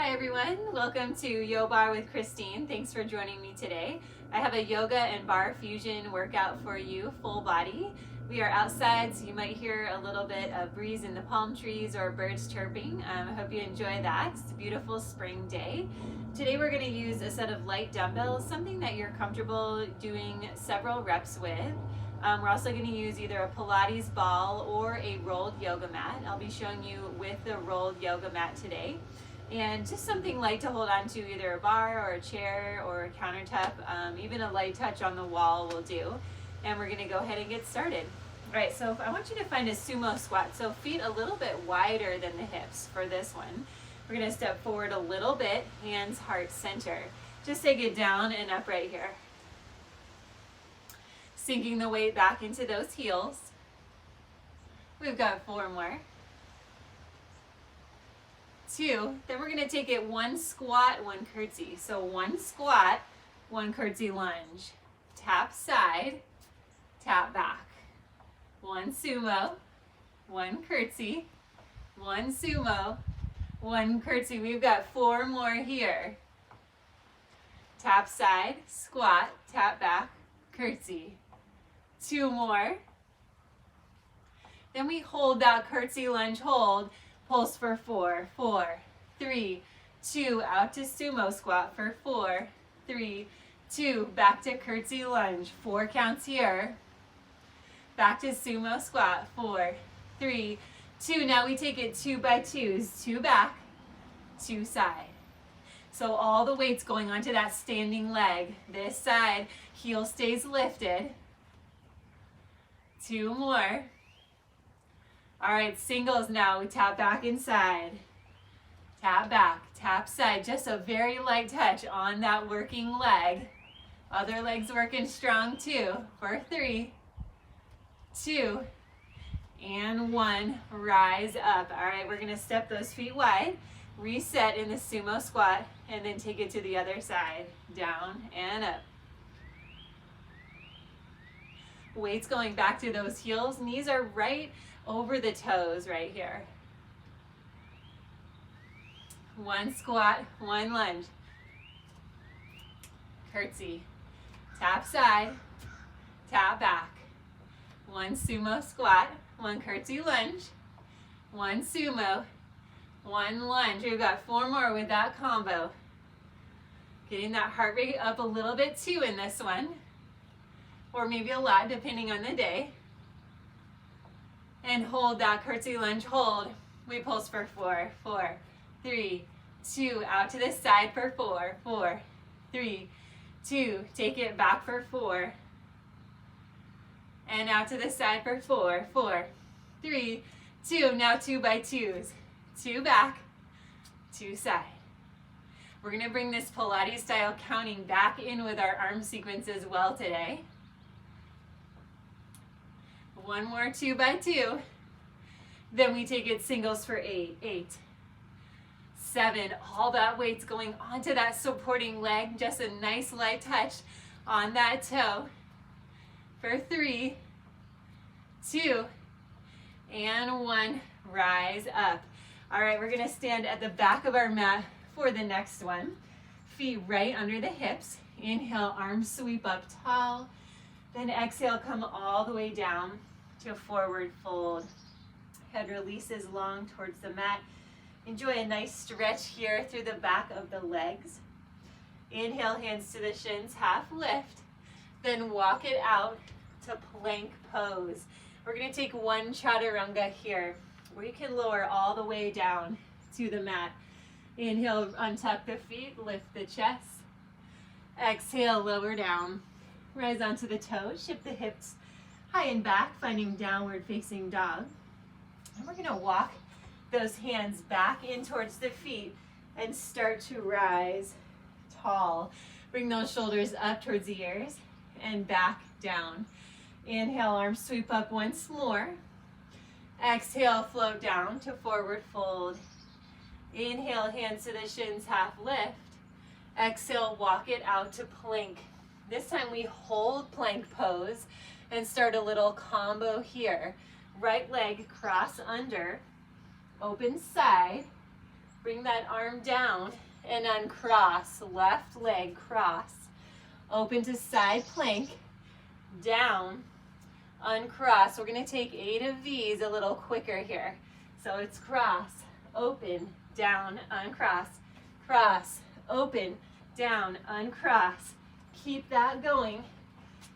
Hi everyone, welcome to YoBarre with Christine. Thanks for joining me today. I have a yoga and barre fusion workout for you, full body. We are outside, so you might hear a little bit of breeze in the palm trees or birds chirping. I hope you enjoy that. It's a beautiful spring day. Today we're going to use a set of light dumbbells, something that you're comfortable doing several reps with. We're also going to use either a Pilates ball or a rolled yoga mat. I'll be showing you with the rolled yoga mat today. And just something light to hold on to, either a bar or a chair or a countertop, even a light touch on the wall will do. And we're gonna go ahead and get started. All right, so I want you to find a sumo squat. So feet a little bit wider than the hips for this one. We're gonna step forward a little bit, hands heart center. Just take it down and up right here. Sinking the weight back into those heels. We've got 4 more. 2, then we're going to take it 1 squat, 1 curtsy. So 1 squat, 1 curtsy lunge. Tap side, tap back. 1 sumo, 1 curtsy, 1 sumo, 1 curtsy. We've got 4 more here. Tap side, squat, tap back, curtsy. 2 more. Then we hold that curtsy lunge hold. Pulse for 4, 4, 3, 2, out to sumo squat for 4, 3, 2, back to curtsy lunge, 4 counts here. Back to sumo squat, 4, 3, 2. Now we take it 2 by 2s, 2 back, 2 side. So all the weight's going onto that standing leg. This side, heel stays lifted. 2 more. All right, singles now. We tap back inside. Tap back, tap side. Just a very light touch on that working leg. Other legs working strong too. For 3, 2, and 1. Rise up. All right, we're gonna step those feet wide. Reset in the sumo squat, and then take it to the other side. Down and up. Weight's going back to those heels. Knees are right over the toes right here. 1 squat, 1 lunge. Curtsy. Tap side, tap back. 1 sumo squat, 1 curtsy lunge. 1 sumo, 1 lunge. We've got 4 more with that combo. Getting that heart rate up a little bit too in this one. Or maybe a lot depending on the day. And hold that curtsy lunge, hold. We pulse for 4, 4, 3, 2, out to the side for 4, 4, 3, 2, take it back for 4, and out to the side for 4, 4, 3, 2, now 2 by 2s, 2 back, 2 side. We're gonna bring this Pilates style counting back in with our arm sequence as well today. 1 more 2 by 2. Then we take it singles for 8, 8, 7. All that weight's going onto that supporting leg. Just a nice light touch on that toe. For 3, 2, and 1. Rise up. All right, we're gonna stand at the back of our mat for the next one. Feet right under the hips. Inhale, arms sweep up tall. Then exhale, come all the way down to forward fold. Head releases long towards the mat. Enjoy a nice stretch here through the back of the legs. Inhale, hands to the shins, half lift. Then walk it out to plank pose. We're gonna take 1 chaturanga here, where you can lower all the way down to the mat. Inhale, untuck the feet, lift the chest. Exhale, lower down. Rise onto the toes, shift the hips high and back, finding downward facing dog. And we're gonna walk those hands back in towards the feet and start to rise tall. Bring those shoulders up towards the ears and back down. Inhale, arms sweep up once more. Exhale, float down to forward fold. Inhale, hands to the shins, half lift. Exhale, walk it out to plank. This time we hold plank pose and start a little combo here. Right leg cross under, open side, Bring that arm down and uncross. Left leg cross. Open to side plank. Down. Uncross. We're going to take 8 of these a little quicker here. So it's cross, open, down, uncross, cross, open, down, uncross. Keep that going.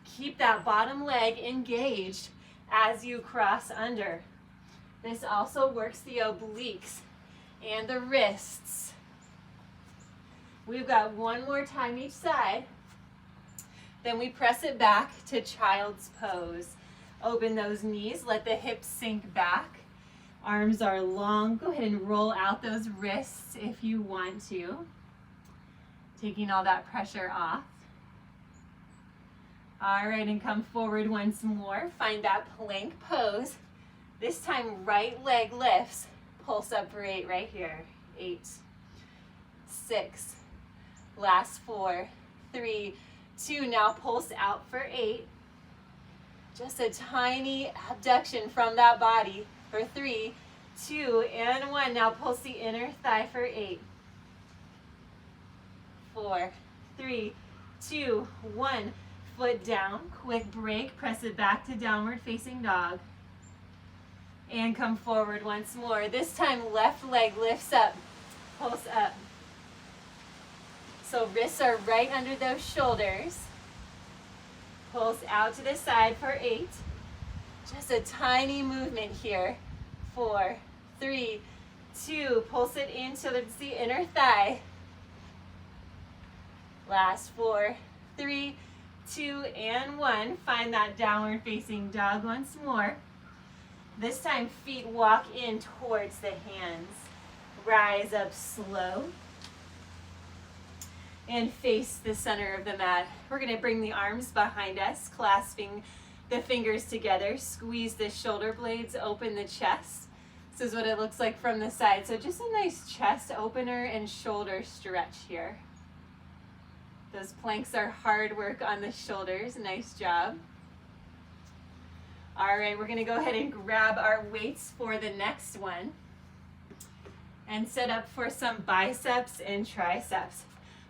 Keep that bottom leg engaged as you cross under. This also works the obliques and the wrists. We've got one more time each side. Then we press it back to child's pose. Open those knees, let the hips sink back. Arms are long. Go ahead and roll out those wrists if you want to. Taking all that pressure off. All right, and come forward once more. Find that plank pose. This time, right leg lifts. Pulse up for 8 right here. 8, 6, last 4, 3, 2. Now pulse out for 8. Just a tiny abduction from that body for 3, 2, and 1. Now pulse the inner thigh for 8, 4, 3, 2, 1. Foot down, quick break, press it back to downward facing dog. And come forward once more. This time left leg lifts up, pulse up. So wrists are right under those shoulders. Pulse out to the side for 8. Just a tiny movement here. 4, 3, 2. Pulse it in so it's the inner thigh. Last 4, 3, 2, and 1. Find that downward facing dog once more. This time feet walk in towards the hands. Rise up slow. And face the center of the mat. We're going to bring the arms behind us, clasping the fingers together. Squeeze the shoulder blades, open the chest. This is what it looks like from the side. So just a nice chest opener and shoulder stretch here. Those planks are hard work on the shoulders. Nice job. All right, we're going to go ahead and grab our weights for the next one and set up for some biceps and triceps.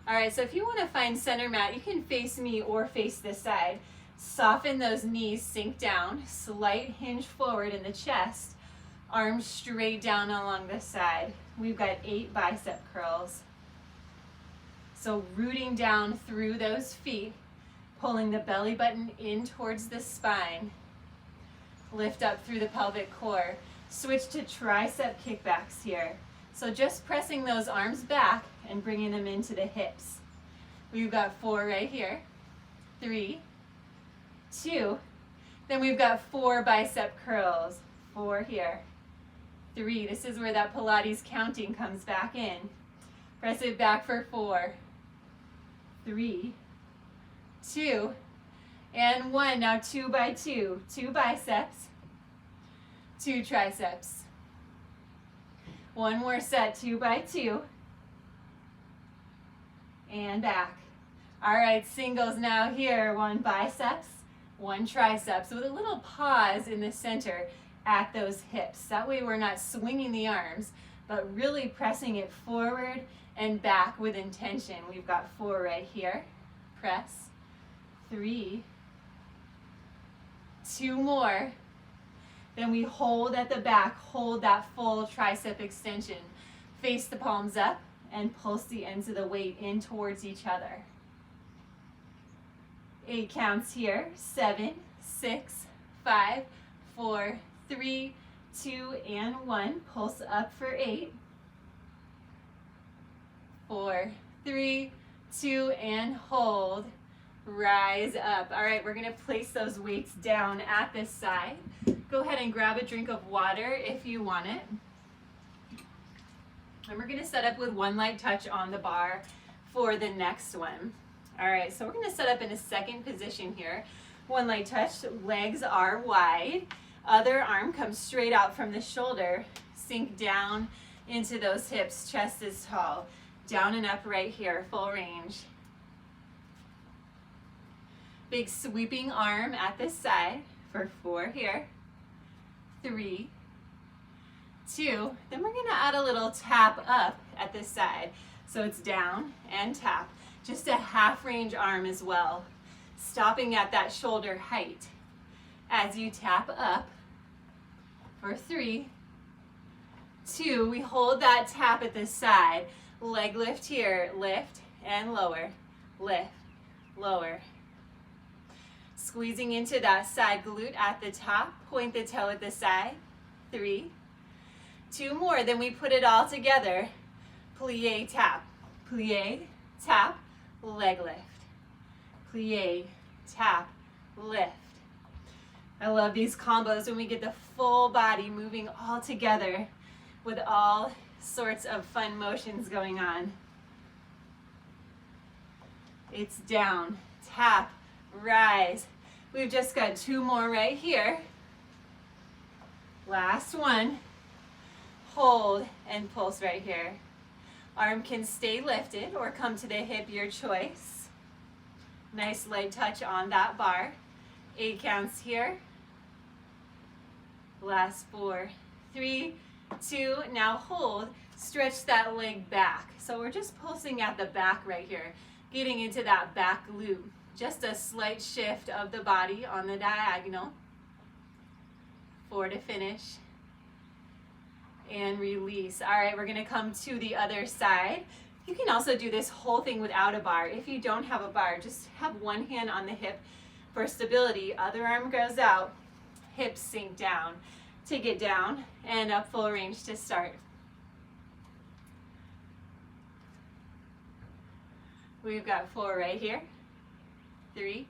All right, so if you want to find center mat, you can face me or face this side. Soften those knees, sink down, slight hinge forward in the chest, arms straight down along the side. We've got 8 bicep curls. So rooting down through those feet, pulling the belly button in towards the spine. Lift up through the pelvic core. Switch to tricep kickbacks here. So just pressing those arms back and bringing them into the hips. We've got 4 right here. 3, 2. Then we've got 4 bicep curls. 4 here. 3. This is where that Pilates counting comes back in. Press it back for 4, 3, 2, and 1. Now 2 by 2. 2 biceps, 2 triceps. One more set, 2 by 2. And back. All right, singles now here. 1 biceps, 1 triceps with a little pause in the center at those hips. That way we're not swinging the arms, but really pressing it forward and back with intention. We've got 4 right here. Press. 3. 2 more. Then we hold at the back. Hold that full tricep extension. Face the palms up and pulse the ends of the weight in towards each other. 8 counts here. 7, 6, 5, 4, 3, 2, and 1. Pulse up for 8. 4, 3, 2, and hold. Rise up. All right, we're going to place those weights down at this side. Go ahead and grab a drink of water if you want it. And we're going to set up with 1 light touch on the bar for the next one. All right, so we're going to set up in a second position here. 1 light touch, legs are wide. Other arm comes straight out from the shoulder. Sink down into those hips, chest is tall. Down and up right here, full range. Big sweeping arm at this side for 4 here. 3, 2. Then we're gonna add a little tap up at this side. So it's down and tap. Just a half range arm as well. Stopping at that shoulder height as you tap up for 3, 2. We hold that tap at this side. Leg lift here, lift and lower, lift, lower. Squeezing into that side glute at the top, point the toe at the side. 3, 2 more, then we put it all together. Plie, tap, leg lift. Plie, tap, lift. I love these combos when we get the full body moving all together with all sorts of fun motions going on. It's down, tap, rise. We've just got 2 more right here. Last one. Hold and pulse right here. Arm can stay lifted or come to the hip, your choice. Nice light touch on that bar. 8 counts here. Last 4, 3, 2, now hold. Stretch that leg back. So we're just pulsing at the back right here, getting into that back glute. Just a slight shift of the body on the diagonal. 4 to finish. And release. All right, we're gonna come to the other side. You can also do this whole thing without a bar. If you don't have a bar, just have one hand on the hip for stability. Other arm goes out, hips sink down. Take it down and up full range to start. We've got 4 right here. 3,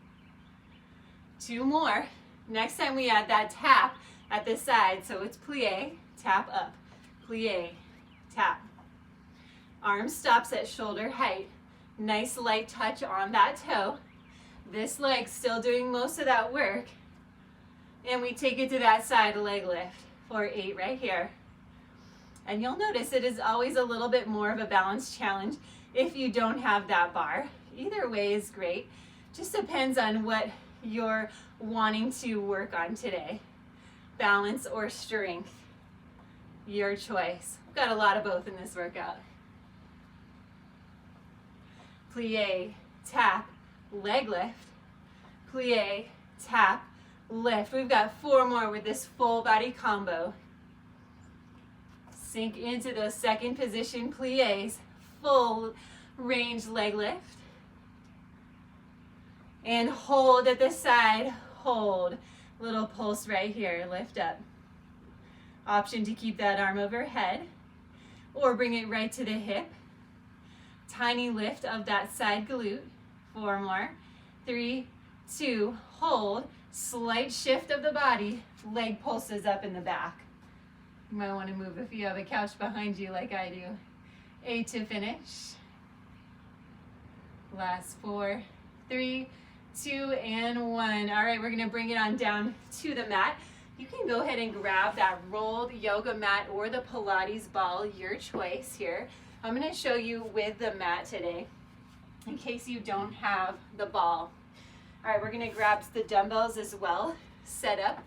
2 more. Next time we add that tap at the side, so it's plie, tap up, plie, tap. Arm stops at shoulder height. Nice light touch on that toe. This leg still doing most of that work. And we take it to that side leg lift for 8 right here. And you'll notice it is always a little bit more of a balance challenge if you don't have that bar. Either way is great. Just depends on what you're wanting to work on today. Balance or strength, your choice. We've got a lot of both in this workout. Plie, tap, leg lift. Plie, tap, lift. We've got 4 more with this full body combo. Sink into those second position plies, full range leg lift. And hold at the side, hold. Little pulse right here, lift up. Option to keep that arm overhead or bring it right to the hip. Tiny lift of that side glute. 4 more. 3, 2, hold. Slight shift of the body, leg pulses up in the back. You might want to move if you have a couch behind you like I do. 8 to finish. Last 4, 3, 2, and 1. All right, we're gonna bring it on down to the mat. You can go ahead and grab that rolled yoga mat or the Pilates ball, your choice here. I'm gonna show you with the mat today in case you don't have the ball. All right, we're gonna grab the dumbbells as well. Set up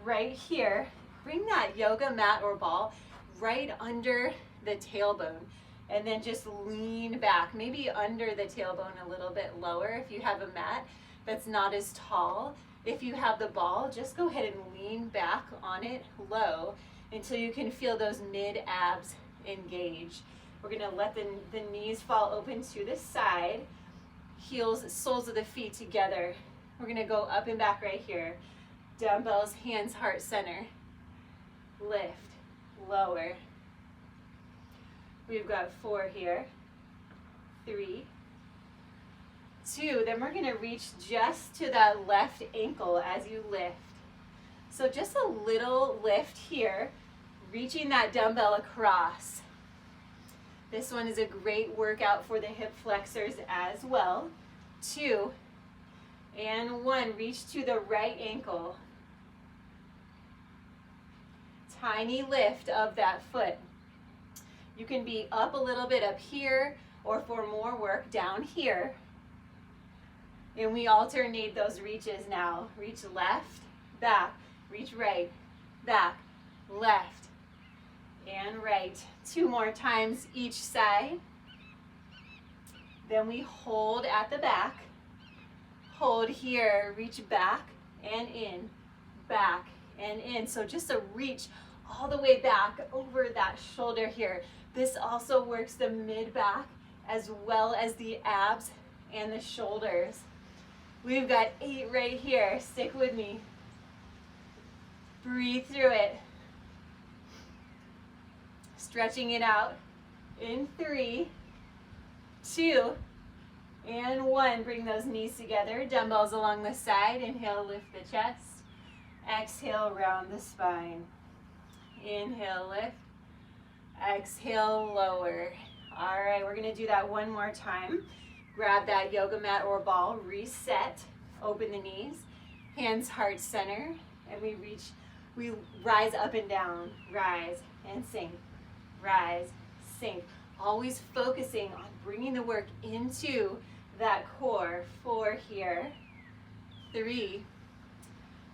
right here. Bring that yoga mat or ball right under the tailbone and then just lean back, maybe under the tailbone a little bit lower if you have a mat that's not as tall. If you have the ball, just go ahead and lean back on it low until you can feel those mid abs engage. We're gonna let the knees fall open to the side, heels, soles of the feet together. We're gonna go up and back right here. Dumbbells, hands, heart center. Lift, lower. We've got 4 here. 3, 2. Then we're gonna reach just to that left ankle as you lift. So just a little lift here, reaching that dumbbell across. This one is a great workout for the hip flexors as well. 2, and 1. Reach to the right ankle. Tiny lift of that foot. You can be up a little bit up here or for more work down here. And we alternate those reaches now. Reach left, back, reach right, back, left, and right. 2 more times each side. Then we hold at the back. Hold here, reach back and in, back and in. So just a reach all the way back over that shoulder here. This also works the mid-back as well as the abs and the shoulders. We've got 8 right here. Stick with me. Breathe through it. Stretching it out in 3, 2, and 1. Bring those knees together. Dumbbells along the side. Inhale, lift the chest. Exhale, round the spine. Inhale, lift. Exhale, lower. All right, we're going to do that one more time. Grab that yoga mat or ball. Reset. Open the knees. Hands heart center. And we rise up and down. Rise and sink. Rise, sink. Always focusing on bringing the work into that core. 4 here. 3.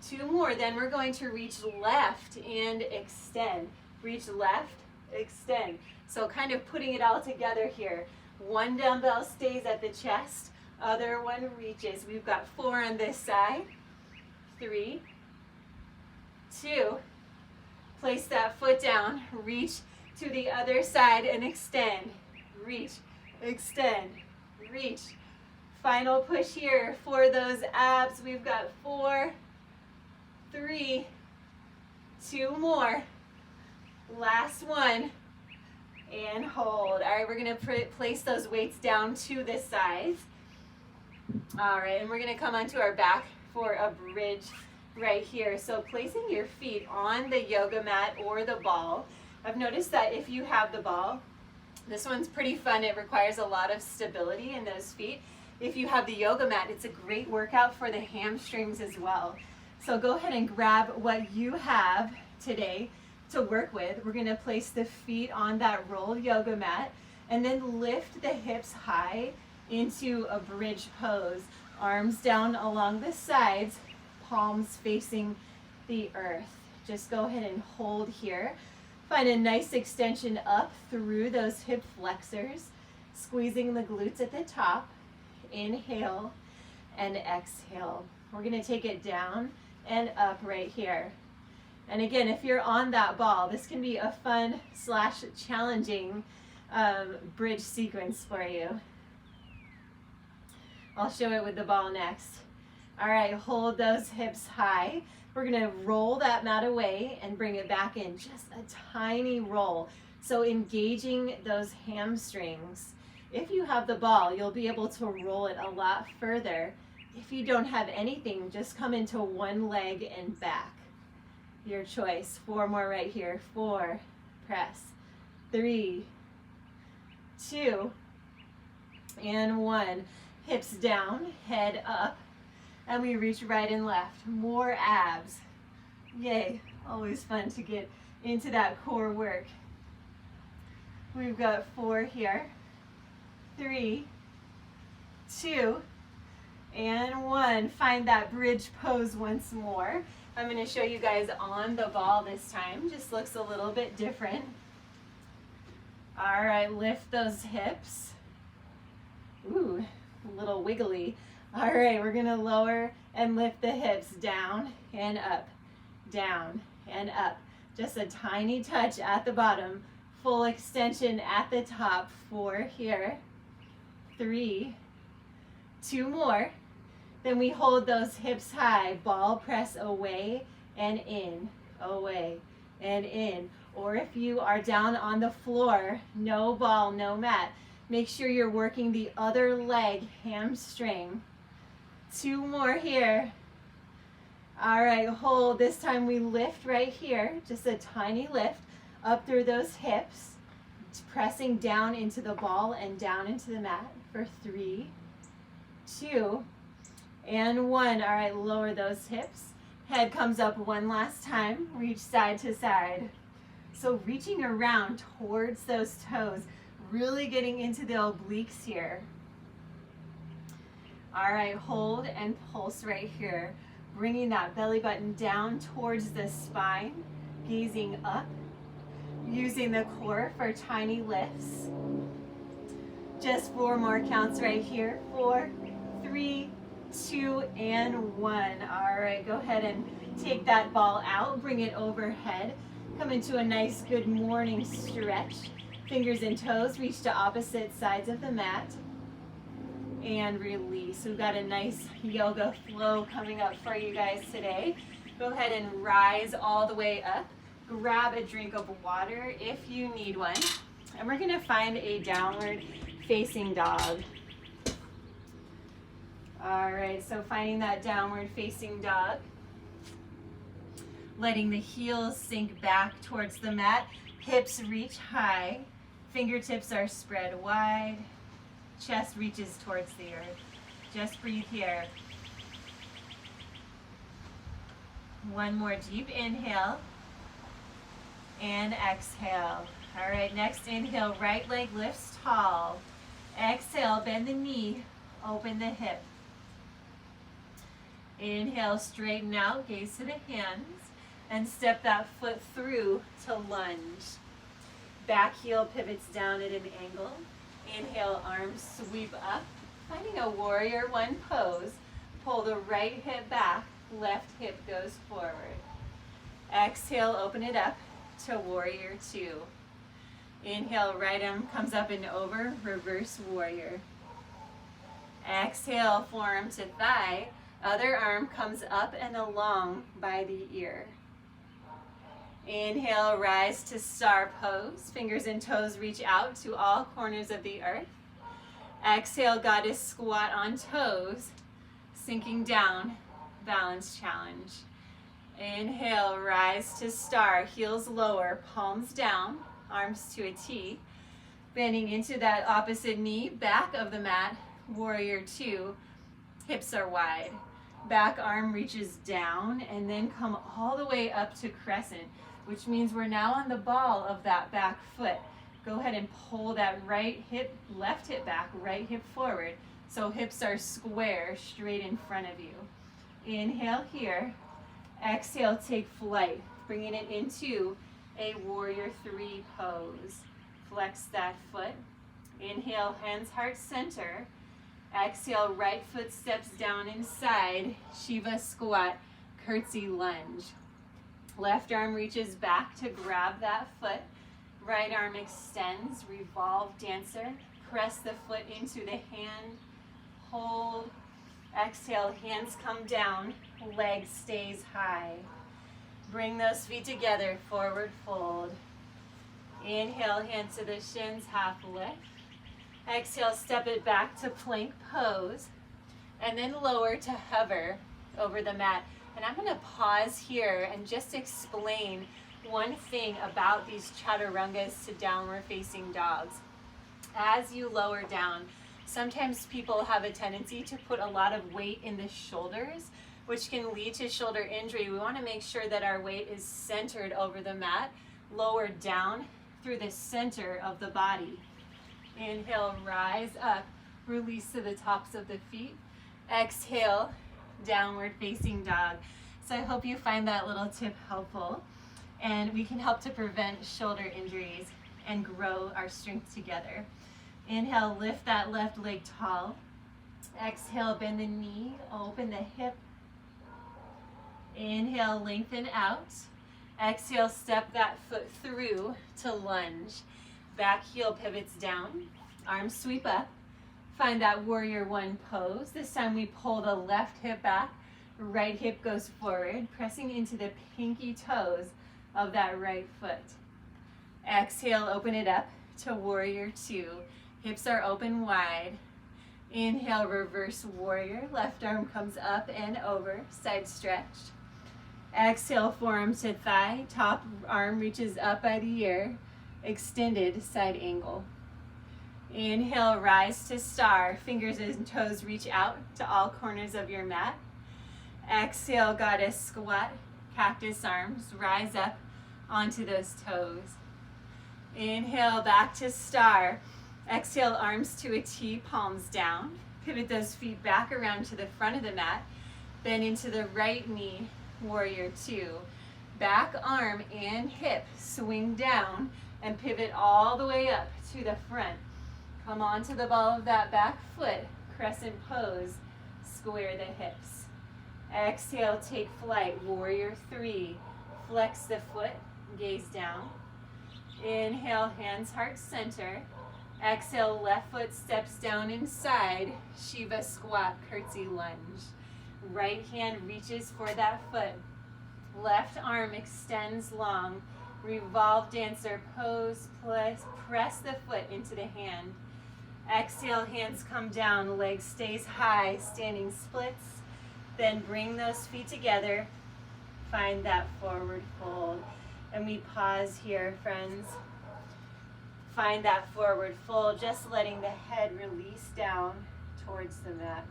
2 more. Then we're going to reach left and extend. Reach left, extend. So kind of putting it all together here. 1 dumbbell stays at the chest. Other one reaches. We've got 4 on this side. 3, 2. Place that foot down. Reach to the other side and extend. Reach, extend, reach. Final push here for those abs. We've got 4, 3, 2 more. Last one. And hold. All right, we're going to place those weights down to the sides. All right, and we're going to come onto our back for a bridge right here. So placing your feet on the yoga mat or the ball. I've noticed that if you have the ball, this one's pretty fun. It requires a lot of stability in those feet. If you have the yoga mat, it's a great workout for the hamstrings as well. So go ahead and grab what you have today to work with. We're going to place the feet on that rolled yoga mat and then lift the hips high into a bridge pose. Arms down along the sides, palms facing the earth. Just go ahead and hold here. Find a nice extension up through those hip flexors, squeezing the glutes at the top. Inhale and exhale. We're going to take it down and up right here. And again, if you're on that ball, this can be a fun / challenging bridge sequence for you. I'll show it with the ball next. All right, hold those hips high. We're going to roll that mat away and bring it back in, just a tiny roll. So engaging those hamstrings. If you have the ball, you'll be able to roll it a lot further. If you don't have anything, just come into one leg and back. Your choice. 4 more right here. 4, press. 3, 2, and 1. Hips down, head up. And we reach right and left. More abs. Yay. Always fun to get into that core work. We've got 4 here. 3, 2, and 1. Find that bridge pose once more. I'm going to show you guys on the ball this time. Just looks a little bit different. All right, lift those hips. Ooh, a little wiggly. All right, we're going to lower and lift the hips down and up, down and up. Just a tiny touch at the bottom. Full extension at the top. 4 here. 3, 2 more. Then we hold those hips high. Ball press away and in, away and in. Or if you are down on the floor, no ball, no mat, make sure you're working the other leg, hamstring. 2 more here. All right, hold. This time we lift right here, just a tiny lift up through those hips, pressing down into the ball and down into the mat for 3, 2, and 1. All right, lower those hips. Head comes up one last time. Reach side to side. So reaching around towards those toes, really getting into the obliques here. All right, hold and pulse right here. Bringing that belly button down towards the spine, gazing up. Using the core for tiny lifts. Just 4 more counts right here. 4, 3, 2, and 1. All right, go ahead and take that ball out, bring it overhead. Come into a nice good morning stretch. Fingers and toes reach to opposite sides of the mat. And release. We've got a nice yoga flow coming up for you guys today. Go ahead and rise all the way up. Grab a drink of water if you need one. And we're going to find a downward facing dog. All right, so finding that downward facing dog. Letting the heels sink back towards the mat. Hips reach high. Fingertips are spread wide. Chest reaches towards the earth. Just breathe here. One more deep inhale. And exhale. All right, next inhale, right leg lifts tall. Exhale, bend the knee, open the hip. Inhale, straighten out, gaze to the hands, and step that foot through to lunge. Back heel pivots down at an angle. Inhale, arms sweep up. Finding a warrior 1 pose. Pull the right hip back, left hip goes forward. Exhale, open it up to warrior 2. Inhale, right arm comes up and over, reverse warrior. Exhale, forearm to thigh. Other arm comes up and along by the ear. Inhale, rise to star pose. Fingers and toes reach out to all corners of the earth. Exhale, goddess squat on toes. Sinking down, balance challenge. Inhale, rise to star, heels lower, palms down, arms to a T. Bending into that opposite knee, back of the mat, warrior 2. Hips are wide. Back arm reaches down and then come all the way up to crescent, which means we're now on the ball of that back foot. Go ahead and pull that right hip, left hip back, right hip forward. So hips are square, straight in front of you. Inhale here. Exhale, take flight, bringing it into a warrior 3 pose. Flex that foot. Inhale, hands heart center. Exhale, right foot steps down inside, Shiva squat, curtsy lunge. Left arm reaches back to grab that foot. Right arm extends, revolve dancer. Press the foot into the hand. Hold. Exhale, hands come down, leg stays high. Bring those feet together, forward fold. Inhale, hands to the shins, half lift. Exhale, step it back to plank pose. And then lower to hover over the mat. And I'm going to pause here and just explain one thing about these Chaturangas to downward facing dogs. As you lower down, sometimes people have a tendency to put a lot of weight in the shoulders, which can lead to shoulder injury. We want to make sure that our weight is centered over the mat, lowered down through the center of the body. Inhale, rise up, release to the tops of the feet. Exhale, downward facing dog. So I hope you find that little tip helpful, and we can help to prevent shoulder injuries and grow our strength together. Inhale, lift that left leg tall. Exhale, bend the knee, open the hip. Inhale, lengthen out. Exhale, step that foot through to lunge. Back heel pivots down, arms sweep up. Find that warrior 1 pose. This time we pull the left hip back, right hip goes forward, pressing into the pinky toes of that right foot. Exhale, open it up to warrior 2. Hips are open wide. Inhale, reverse warrior. Left arm comes up and over, side stretched. Exhale, forearm to thigh. Top arm reaches up by the ear. Extended side angle. Inhale, rise to star. Fingers and toes reach out to all corners of your mat. Exhale, goddess squat. Cactus arms, rise up onto those toes. Inhale, back to star. Exhale, arms to a T, palms down. Pivot those feet back around to the front of the mat. Bend into the right knee, warrior 2. Back arm and hip swing down and pivot all the way up to the front. Come onto the ball of that back foot, crescent pose, square the hips. Exhale, take flight, warrior three. Flex the foot, gaze down. Inhale, hands heart center. Exhale, left foot steps down inside, Shiva squat, curtsy lunge. Right hand reaches for that foot. Left arm extends long. Revolve dancer pose, press the foot into the hand. Exhale, hands come down, leg stays high, standing splits. Then bring those feet together. Find that forward fold. And we pause here, friends. Find that forward fold, just letting the head release down towards the mat.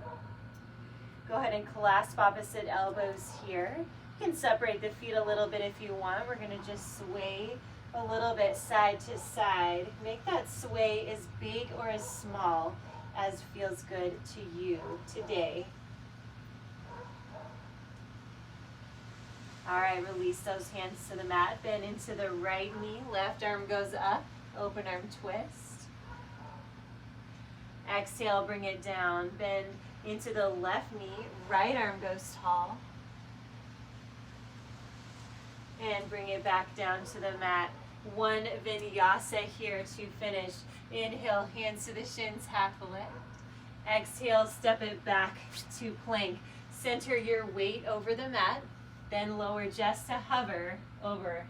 Go ahead and clasp opposite elbows here. You can separate the feet a little bit if you want. We're going to just sway a little bit side to side. Make that sway as big or as small as feels good to you today. All right, release those hands to the mat. Bend into the right knee. Left arm goes up. Open arm twist. Exhale, bring it down. Bend into the left knee. Right arm goes tall. And bring it back down to the mat. One vinyasa here to finish. Inhale, hands to the shins, half lift. Exhale, step it back to plank. Center your weight over the mat. Then lower just to hover over.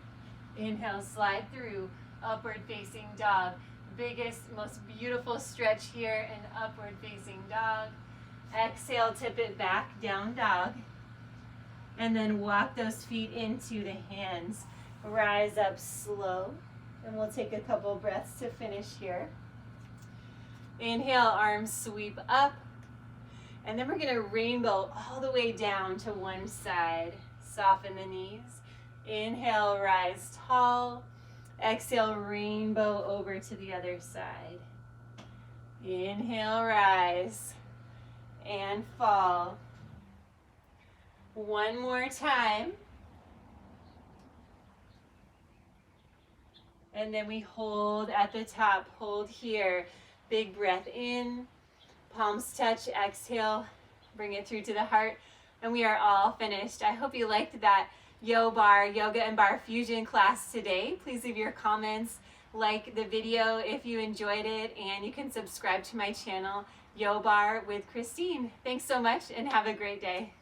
Inhale, slide through, upward facing dog. Biggest, most beautiful stretch here in upward facing dog. Exhale, tip it back, down dog. And then walk those feet into the hands. Rise up slow. And we'll take a couple breaths to finish here. Inhale, arms sweep up. And then we're gonna rainbow all the way down to one side. Soften the knees. Inhale, rise tall. Exhale, rainbow over to the other side. Inhale, rise. And fall. One more time. And then we hold at the top. Hold here. Big breath in. Palms touch. Exhale. Bring it through to the heart. And we are all finished. I hope you liked that YoBarre Yoga and Barre Fusion class today. Please leave your comments, like the video if you enjoyed it, and you can subscribe to my channel, YoBarre with Christine. Thanks so much and have a great day.